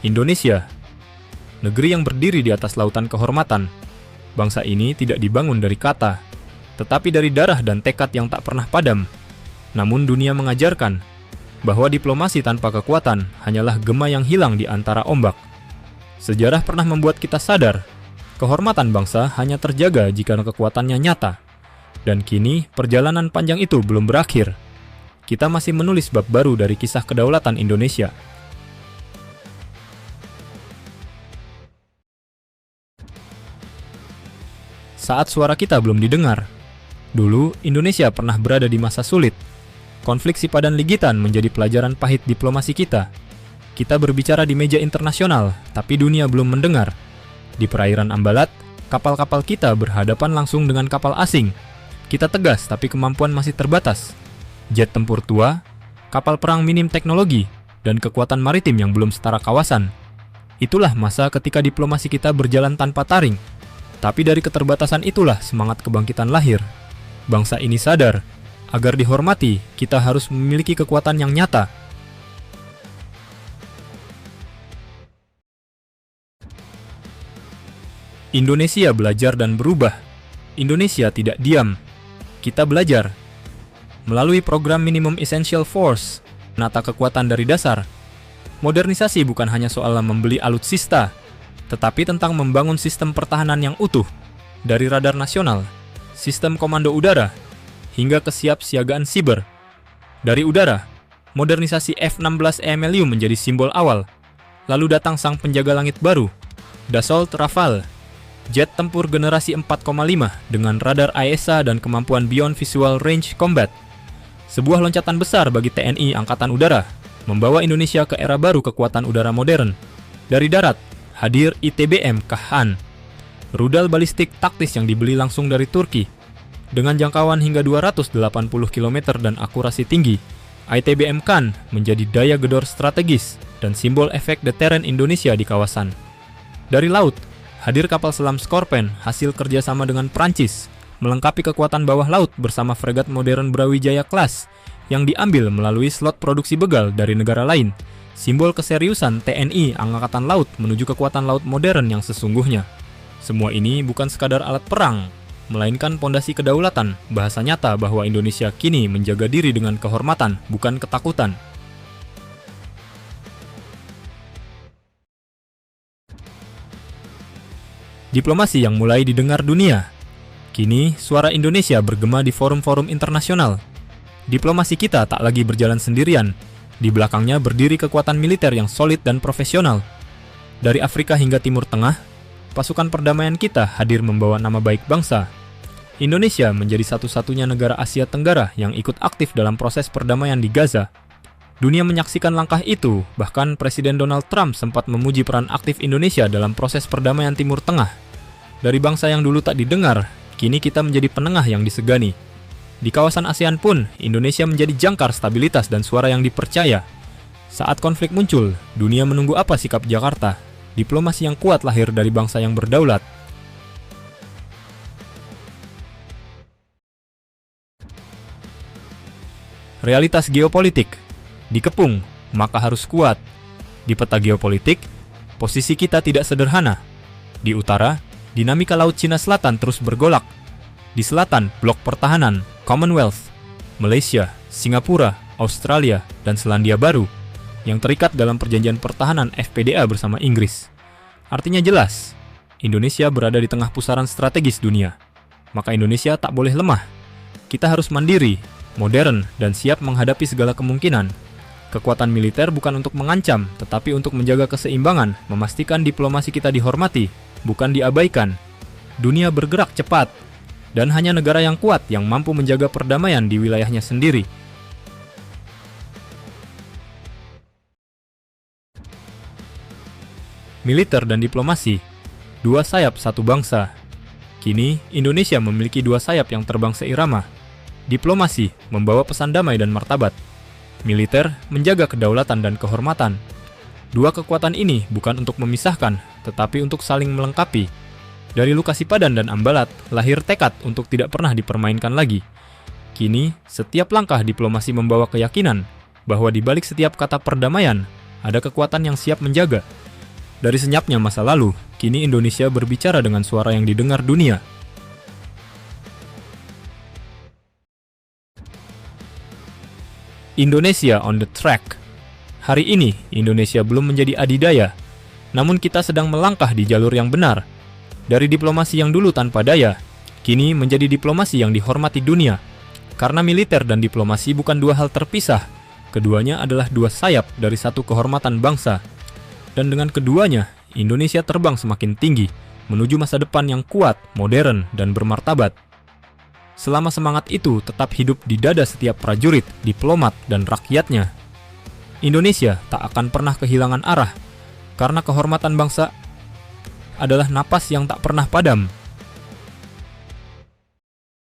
Indonesia, negeri yang berdiri di atas lautan kehormatan. Bangsa ini tidak dibangun dari kata, tetapi dari darah dan tekad yang tak pernah padam. Namun dunia mengajarkan bahwa diplomasi tanpa kekuatan hanyalah gema yang hilang di antara ombak. Sejarah pernah membuat kita sadar, kehormatan bangsa hanya terjaga jika kekuatannya nyata. Dan kini, perjalanan panjang itu belum berakhir. Kita masih menulis bab baru dari kisah kedaulatan Indonesia. Saat suara kita belum didengar, dulu Indonesia pernah berada di masa sulit. Konflik Sipadan Ligitan menjadi pelajaran pahit diplomasi kita. Kita berbicara di meja internasional, tapi dunia belum mendengar. Di perairan Ambalat, kapal-kapal kita berhadapan langsung dengan kapal asing. Kita tegas, tapi kemampuan masih terbatas. Jet tempur tua, kapal perang minim teknologi, dan kekuatan maritim yang belum setara kawasan. Itulah masa ketika diplomasi kita berjalan tanpa taring. Tapi dari keterbatasan itulah semangat kebangkitan lahir. Bangsa ini sadar, agar dihormati, kita harus memiliki kekuatan yang nyata. Indonesia belajar dan berubah. Indonesia tidak diam. Kita belajar. Melalui program Minimum Essential Force, menata kekuatan dari dasar. Modernisasi bukan hanya soal membeli alutsista, tetapi tentang membangun sistem pertahanan yang utuh, dari radar nasional, sistem komando udara, hingga kesiapsiagaan siber. Dari udara, modernisasi F-16 EMLU menjadi simbol awal. Lalu datang sang penjaga langit baru, Dassault Rafale, jet tempur generasi 4,5 dengan radar AESA dan kemampuan Beyond Visual Range Combat. Sebuah loncatan besar bagi TNI Angkatan Udara, membawa Indonesia ke era baru kekuatan udara modern. Dari darat, hadir ITBM Kahan, rudal balistik taktis yang dibeli langsung dari Turki. Dengan jangkauan hingga 280 km dan akurasi tinggi, ITBM Khan menjadi daya gedor strategis dan simbol efek deteren Indonesia di kawasan. Dari laut, hadir kapal selam Skorpen hasil kerjasama dengan Prancis, melengkapi kekuatan bawah laut bersama fregat modern Brawijaya Class yang diambil melalui slot produksi begal dari negara lain, simbol keseriusan TNI Angkatan Laut menuju kekuatan laut modern yang sesungguhnya. Semua ini bukan sekadar alat perang, melainkan pondasi kedaulatan, bahasa nyata bahwa Indonesia kini menjaga diri dengan kehormatan, bukan ketakutan. Diplomasi yang mulai didengar dunia. Kini, suara Indonesia bergema di forum-forum internasional. Diplomasi kita tak lagi berjalan sendirian. Di belakangnya berdiri kekuatan militer yang solid dan profesional. Dari Afrika hingga Timur Tengah, pasukan perdamaian kita hadir membawa nama baik bangsa. Indonesia menjadi satu-satunya negara Asia Tenggara yang ikut aktif dalam proses perdamaian di Gaza. Dunia menyaksikan langkah itu, bahkan Presiden Donald Trump sempat memuji peran aktif Indonesia dalam proses perdamaian Timur Tengah. Dari bangsa yang dulu tak didengar, kini kita menjadi penengah yang disegani. Di kawasan ASEAN pun, Indonesia menjadi jangkar stabilitas dan suara yang dipercaya. Saat konflik muncul, dunia menunggu apa sikap Jakarta. Diplomasi yang kuat lahir dari bangsa yang berdaulat. Realitas geopolitik. Dikepung, maka harus kuat. Di peta geopolitik, posisi kita tidak sederhana. Di utara, dinamika Laut Cina Selatan terus bergolak. Di selatan, blok pertahanan, Commonwealth, Malaysia, Singapura, Australia, dan Selandia Baru yang terikat dalam perjanjian pertahanan FPDA bersama Inggris. Artinya jelas, Indonesia berada di tengah pusaran strategis dunia. Maka Indonesia tak boleh lemah. Kita harus mandiri, modern, dan siap menghadapi segala kemungkinan. Kekuatan militer bukan untuk mengancam, tetapi untuk menjaga keseimbangan, memastikan diplomasi kita dihormati, bukan diabaikan. Dunia bergerak cepat, dan hanya negara yang kuat yang mampu menjaga perdamaian di wilayahnya sendiri. Militer dan diplomasi, dua sayap satu bangsa. Kini, Indonesia memiliki dua sayap yang terbang seirama. Diplomasi membawa pesan damai dan martabat. Militer menjaga kedaulatan dan kehormatan. Dua kekuatan ini bukan untuk memisahkan, tetapi untuk saling melengkapi. Dari luka Sipadan dan Ambalat, lahir tekad untuk tidak pernah dipermainkan lagi. Kini, setiap langkah diplomasi membawa keyakinan bahwa di balik setiap kata perdamaian, ada kekuatan yang siap menjaga. Dari senyapnya masa lalu, kini Indonesia berbicara dengan suara yang didengar dunia. Indonesia on the track. Hari ini, Indonesia belum menjadi adidaya, namun kita sedang melangkah di jalur yang benar. Dari diplomasi yang dulu tanpa daya, kini menjadi diplomasi yang dihormati dunia. Karena militer dan diplomasi bukan dua hal terpisah, keduanya adalah dua sayap dari satu kehormatan bangsa. Dan dengan keduanya, Indonesia terbang semakin tinggi, menuju masa depan yang kuat, modern, dan bermartabat. Selama semangat itu tetap hidup di dada setiap prajurit, diplomat, dan rakyatnya, Indonesia tak akan pernah kehilangan arah, karena kehormatan bangsa adalah napas yang tak pernah padam.